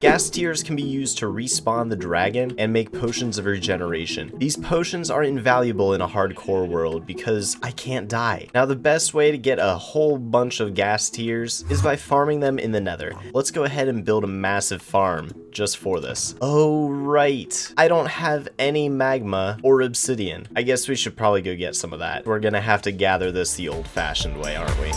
Ghast tears can be used to respawn the dragon and make potions of regeneration. These potions are invaluable in a hardcore world because I can't die. Now the best way to get a whole bunch of ghast tears is by farming them in the nether. Let's go ahead and build a massive farm just for this. Oh right, I don't have any magma or obsidian. I guess we should probably go get some of that. We're gonna have to gather this the old-fashioned way, aren't we?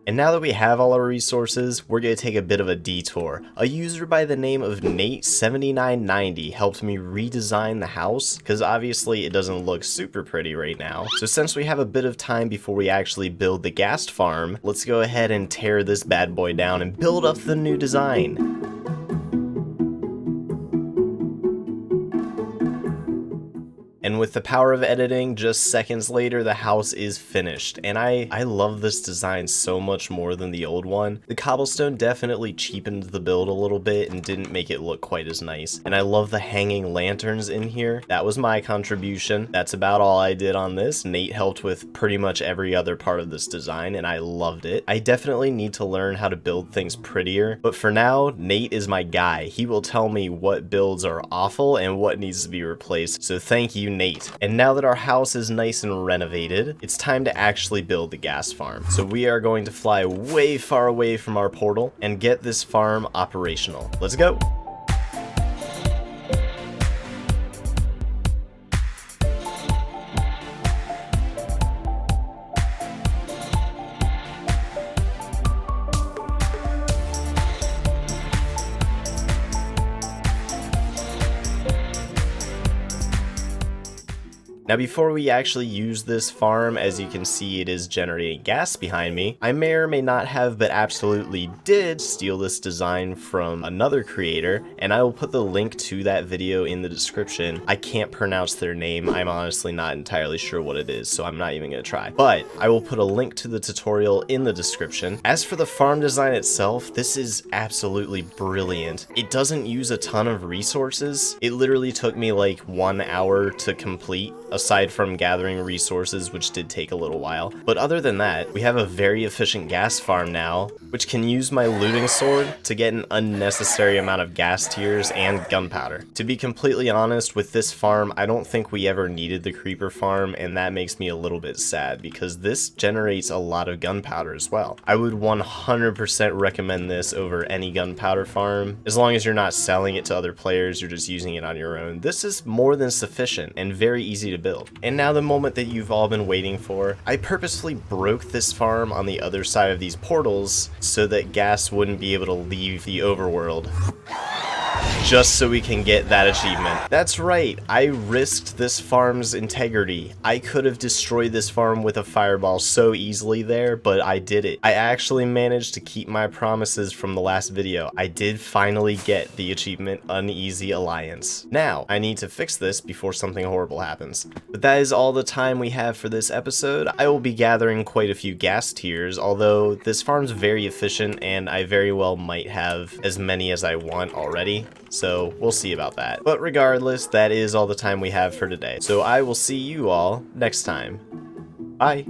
And now that we have all our resources, we're going to take a bit of a detour. A user by the name of Nate7990 helped me redesign the house, because obviously it doesn't look super pretty right now. So since we have a bit of time before we actually build the ghast farm, let's go ahead and tear this bad boy down and build up the new design. And with the power of editing, just seconds later, the house is finished. And I love this design so much more than the old one. The cobblestone definitely cheapened the build a little bit and didn't make it look quite as nice. And I love the hanging lanterns in here. That was my contribution. That's about all I did on this. Nate helped with pretty much every other part of this design, and I loved it. I definitely need to learn how to build things prettier, but for now, Nate is my guy. He will tell me what builds are awful and what needs to be replaced. So thank you, Nate. And now that our house is nice and renovated, it's time to actually build the ghast farm. So we are going to fly way far away from our portal and get this farm operational. Let's go. Now before we actually use this farm, as you can see it is generating gas behind me, I may or may not have, but absolutely did steal this design from another creator, and I will put the link to that video in the description. I can't pronounce their name, I'm honestly not entirely sure what it is, so I'm not even gonna try. But I will put a link to the tutorial in the description. As for the farm design itself, this is absolutely brilliant. It doesn't use a ton of resources. It literally took me like 1 hour to complete, aside from gathering resources, which did take a little while. But other than that, we have a very efficient ghast farm now, which can use my looting sword to get an unnecessary amount of ghast tears and gunpowder. To be completely honest, with this farm, I don't think we ever needed the creeper farm, and that makes me a little bit sad because this generates a lot of gunpowder as well. I would 100% recommend this over any gunpowder farm. As long as you're not selling it to other players, you're just using it on your own. This is more than sufficient and very easy to build. And now the moment that you've all been waiting for. I purposefully broke this farm on the other side of these portals so that Ghast wouldn't be able to leave the overworld. Just so we can get that achievement. That's right, I risked this farm's integrity. I could have destroyed this farm with a fireball so easily there, but I did it. I actually managed to keep my promises from the last video. I did finally get the achievement Uneasy Alliance. Now, I need to fix this before something horrible happens. But that is all the time we have for this episode. I will be gathering quite a few ghast tears, although this farm's very efficient and I very well might have as many as I want already. So we'll see about that. But regardless, that is all the time we have for today. So I will see you all next time. Bye.